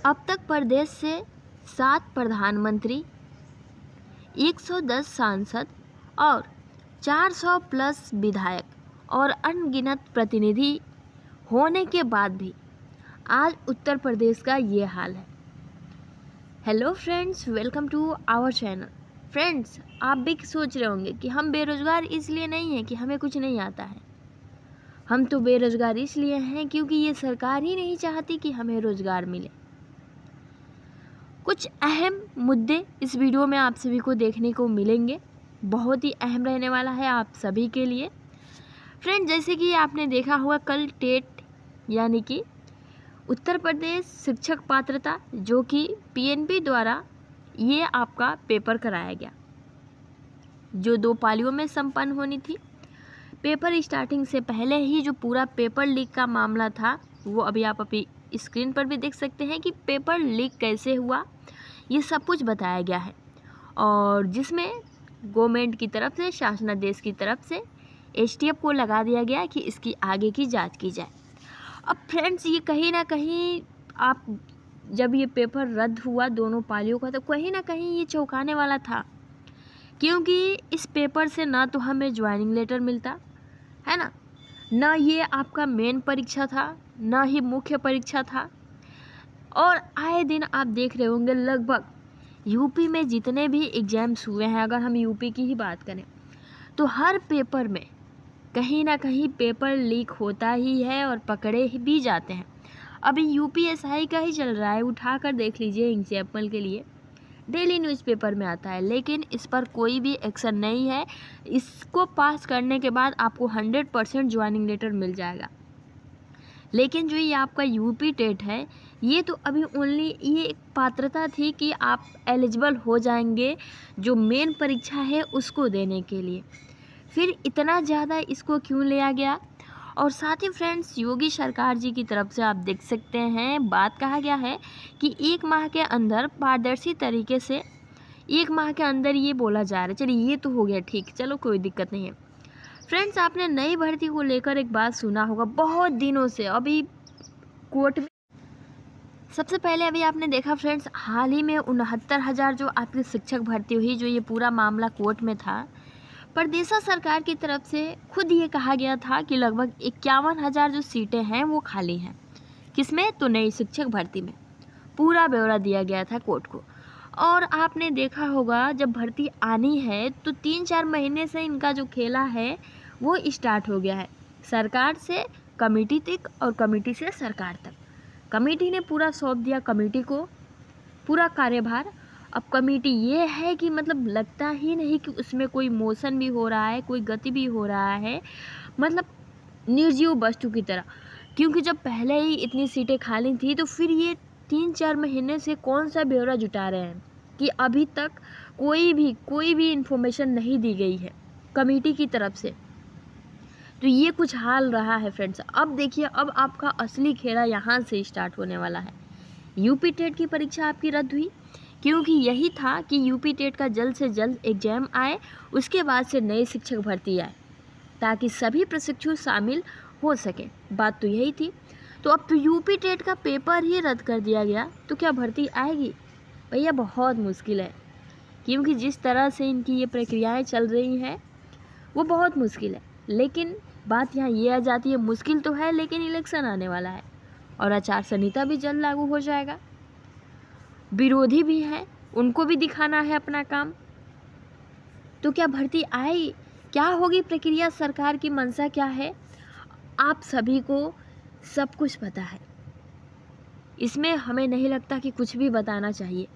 अब तक प्रदेश से 7 प्रधानमंत्री, 110 सांसद और 400 प्लस विधायक और अनगिनत प्रतिनिधि होने के बाद भी आज उत्तर प्रदेश का ये हाल है। Hello friends, welcome to our channel. Friends, आप भी सोच रहे होंगे कि हम बेरोज़गार इसलिए नहीं हैं कि हमें कुछ नहीं आता है। हम तो बेरोज़गार इसलिए हैं क्योंकि ये सरकार ही नहीं चाहती कि हमें रोज़गार मिले। कुछ अहम मुद्दे इस वीडियो में आप सभी को देखने को मिलेंगे, बहुत ही अहम रहने वाला है आप सभी के लिए। फ्रेंड, जैसे कि आपने देखा होगा कल टेट यानी कि उत्तर प्रदेश शिक्षक पात्रता जो कि पीएनबी द्वारा ये आपका पेपर कराया गया, जो 2 पालियों में संपन्न होनी थी। पेपर स्टार्टिंग से पहले ही जो पूरा पेपर लीक का मामला था वो अभी आप अपनी स्क्रीन पर भी देख सकते हैं कि पेपर लीक कैसे हुआ, ये सब कुछ बताया गया है। और जिसमें गवर्नमेंट की तरफ से, शासनादेश की तरफ से एसटीएफ को लगा दिया गया कि इसकी आगे की जांच की जाए। अब फ्रेंड्स, ये कहीं ना कहीं आप जब ये पेपर रद्द हुआ दोनों पालियों का, तो कहीं ना कहीं ये चौंकाने वाला था, क्योंकि इस पेपर से ना तो हमें ज्वाइनिंग लेटर मिलता है ना ये आपका मेन परीक्षा था, ना ही मुख्य परीक्षा था। और आए दिन आप देख रहे होंगे लगभग यूपी में जितने भी एग्जाम्स हुए हैं, अगर हम यूपी की ही बात करें तो हर पेपर में कहीं ना कहीं पेपर लीक होता ही है और पकड़े भी जाते हैं। अभी यूपीएसआई का ही चल रहा है, उठा कर देख लीजिए एग्जाम्पल के लिए, डेली न्यूज़पेपर में आता है, लेकिन इस पर कोई भी एक्शन नहीं है। इसको पास करने के बाद आपको 100% ज्वाइनिंग लेटर मिल जाएगा। लेकिन जो ये आपका यूपी टेट है, ये तो अभी ओनली ये एक पात्रता थी कि आप एलिजिबल हो जाएंगे जो मेन परीक्षा है उसको देने के लिए। फिर इतना ज़्यादा इसको क्यों लिया गया? और साथ ही फ्रेंड्स, योगी सरकार जी की तरफ से आप देख सकते हैं बात कहा गया है कि 1 माह के अंदर पारदर्शी तरीके से 1 माह के अंदर ये बोला जा रहा है। चलिए ये तो हो गया, ठीक, चलो कोई दिक्कत नहीं है। फ्रेंड्स, आपने नई भर्ती को लेकर एक बात सुना होगा बहुत दिनों से, अभी कोर्ट में सबसे पहले अभी आपने देखा फ्रेंड्स, हाल ही में 69,000 जो आपकी शिक्षक भर्ती हुई, जो ये पूरा मामला कोर्ट में था, प्रदेश सरकार की तरफ से खुद ये कहा गया था कि लगभग 51,000 जो सीटें हैं वो खाली हैं। किसमें? तो नई शिक्षक भर्ती में। पूरा ब्यौरा दिया गया था कोर्ट को। और आपने देखा होगा जब भर्ती आनी है तो 3-4 महीने से इनका जो खेला है वो स्टार्ट हो गया है, सरकार से कमेटी तक और कमेटी से सरकार तक। कमेटी ने पूरा सौंप दिया कमेटी को पूरा कार्यभार। अब कमेटी ये है कि मतलब लगता ही नहीं कि उसमें कोई मोशन भी हो रहा है, कोई गति भी हो रहा है, मतलब निर्जीव वस्तु की तरह। क्योंकि जब पहले ही इतनी सीटें खाली थी तो फिर ये 3-4 महीने से कौन सा ब्यौरा जुटा रहे हैं कि अभी तक कोई भी इन्फॉर्मेशन नहीं दी गई है कमेटी की तरफ से। तो ये कुछ हाल रहा है फ्रेंड्स। अब देखिए, अब आपका असली खेला यहाँ से स्टार्ट होने वाला है। यूपी टेट की परीक्षा आपकी रद्द हुई क्योंकि यही था कि यूपी टेट का जल्द से जल्द एग्जाम आए, उसके बाद से नई शिक्षक भर्ती आए ताकि सभी प्रशिक्षु शामिल हो सके। बात तो यही थी। तो अब तो यूपी टेट का पेपर ही रद्द कर दिया गया, तो क्या भर्ती आएगी? भैया बहुत मुश्किल है, क्योंकि जिस तरह से इनकी ये प्रक्रियाएं चल रही हैं वो बहुत मुश्किल है। लेकिन बात यहाँ ये आ जाती है, मुश्किल तो है लेकिन इलेक्शन आने वाला है और आचार संहिता भी जल्द लागू हो जाएगा। विरोधी भी हैं, उनको भी दिखाना है अपना काम। तो क्या भर्ती आएगी? क्या होगी प्रक्रिया? सरकार की मंशा क्या है? आप सभी को सब कुछ पता है। इसमें हमें नहीं लगता कि कुछ भी बताना चाहिए,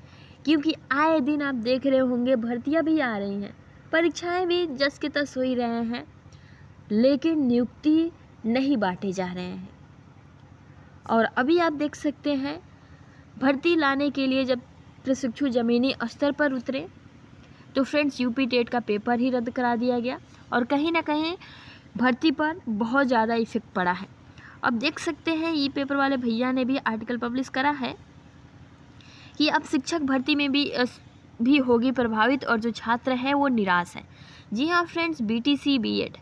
क्योंकि आए दिन आप देख रहे होंगे भर्तियां भी आ रही हैं, परीक्षाएं भी जस के तस हो ही रहे हैं, लेकिन नियुक्ति नहीं बांटे जा रहे हैं। और अभी आप देख सकते हैं भर्ती लाने के लिए जब प्रशिक्षु ज़मीनी स्तर पर उतरे तो फ्रेंड्स यूपी टेट का पेपर ही रद्द करा दिया गया और कहीं ना कहीं भर्ती पर बहुत ज़्यादा इफेक्ट पड़ा है। अब देख सकते हैं ई पेपर वाले भैया ने भी आर्टिकल पब्लिश करा है कि अब शिक्षक भर्ती में भी होगी प्रभावित और जो छात्र हैं वो निराश हैं। जी हाँ फ्रेंड्स, बीटीसी बीएड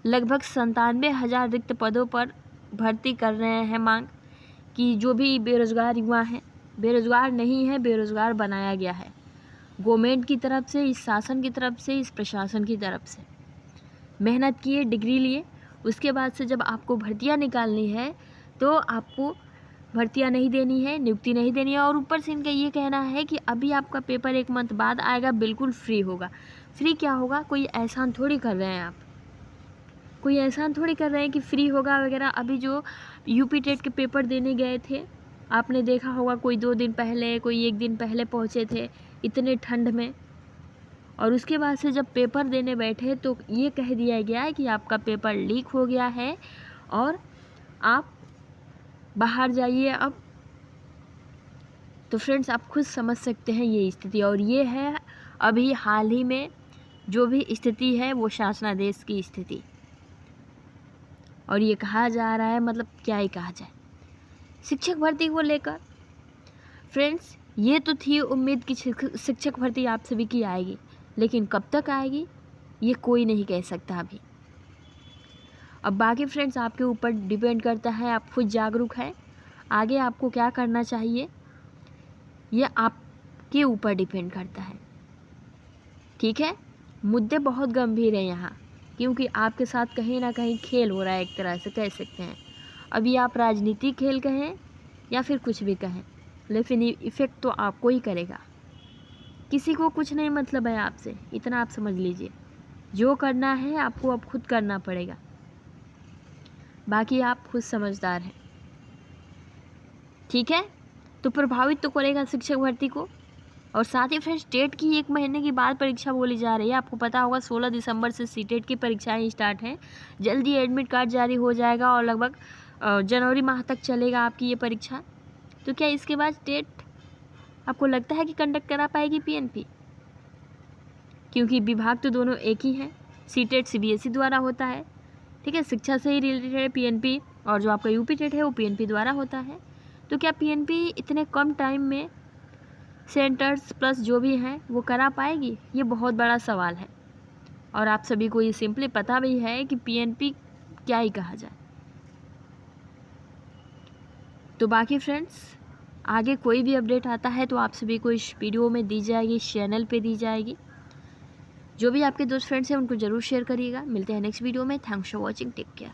लगभग 97,000 रिक्त पदों पर भर्ती कर रहे हैं मांग कि जो भी बेरोज़गार युवा हैं बेरोज़गार नहीं है, बेरोज़गार बनाया गया है गवर्नमेंट की तरफ से, इस शासन की तरफ से, इस प्रशासन की तरफ से। मेहनत किए, डिग्री लिए, उसके बाद से जब आपको भर्तियां निकालनी है तो आपको भर्तियां नहीं देनी है, नियुक्ति नहीं देनी है, और ऊपर से इनका ये कहना है कि अभी आपका पेपर 1 मंथ बाद आएगा, बिल्कुल फ्री होगा। फ्री क्या होगा? कोई एहसान थोड़ी कर रहे हैं आप, कोई एहसान थोड़ी कर रहे हैं कि फ्री होगा वगैरह। अभी जो यूपी टेट के पेपर देने गए थे, आपने देखा होगा, कोई 2 दिन पहले, कोई 1 दिन पहले पहुँचे थे इतने ठंड में, और उसके बाद से जब पेपर देने बैठे तो ये कह दिया गया है कि आपका पेपर लीक हो गया है और आप बाहर जाइए अब। तो फ्रेंड्स, आप खुद समझ सकते हैं ये स्थिति, और ये है अभी हाल ही में जो भी स्थिति है वो शासनादेश की स्थिति। और ये कहा जा रहा है, मतलब क्या ही कहा जाए, शिक्षक भर्ती को लेकर। फ्रेंड्स, ये तो थी उम्मीद कि शिक्षक भर्ती आप सभी की आएगी, लेकिन कब तक आएगी ये कोई नहीं कह सकता अभी। अब बाकी फ्रेंड्स आपके ऊपर डिपेंड करता है, आप खुद जागरूक हैं, आगे आपको क्या करना चाहिए ये आपके ऊपर डिपेंड करता है। ठीक है, मुद्दे बहुत गंभीर हैं यहाँ, क्योंकि आपके साथ कहीं ना कहीं खेल हो रहा है, एक तरह से कह सकते हैं। अभी आप राजनीतिक खेल कहें या फिर कुछ भी कहें, लेकिन इफ़ेक्ट तो आपको ही करेगा। किसी को कुछ नहीं मतलब है आपसे, इतना आप समझ लीजिए। जो करना है आपको अब खुद करना पड़ेगा, बाकी आप खुद समझदार हैं। ठीक है, तो प्रभावित तो करेगा शिक्षक भर्ती को। और साथ ही फ्रेंड्स, टेट की 1 महीने की बाद परीक्षा बोली जा रही है। आपको पता होगा 16 दिसंबर से सीटेट की परीक्षाएं स्टार्ट हैं। जल्दी एडमिट कार्ड जारी हो जाएगा और लगभग जनवरी माह तक चलेगा आपकी ये परीक्षा। तो क्या इसके बाद टेट आपको लगता है कि कंडक्ट करा पाएगी पीएनपी? क्योंकि विभाग तो दोनों एक ही हैं, सीटेट सीबीएसई द्वारा होता है। ठीक है, शिक्षा से ही रिलेटेड है पीएनपी, और जो आपका यूपी टेट है वो पीएनपी द्वारा होता है। तो क्या पीएनपी इतने कम टाइम में सेंटर्स प्लस जो भी हैं वो करा पाएगी? ये बहुत बड़ा सवाल है, और आप सभी को ये सिंपली पता भी है कि पीएनपी क्या ही कहा जाए। तो बाकी फ्रेंड्स, आगे कोई भी अपडेट आता है तो आप सभी को इस वीडियो में दी जाएगी, इस चैनल पे दी जाएगी। जो भी आपके दोस्त फ्रेंड्स हैं उनको ज़रूर शेयर करिएगा। मिलते हैं नेक्स्ट वीडियो में। Thanks for watching, take care.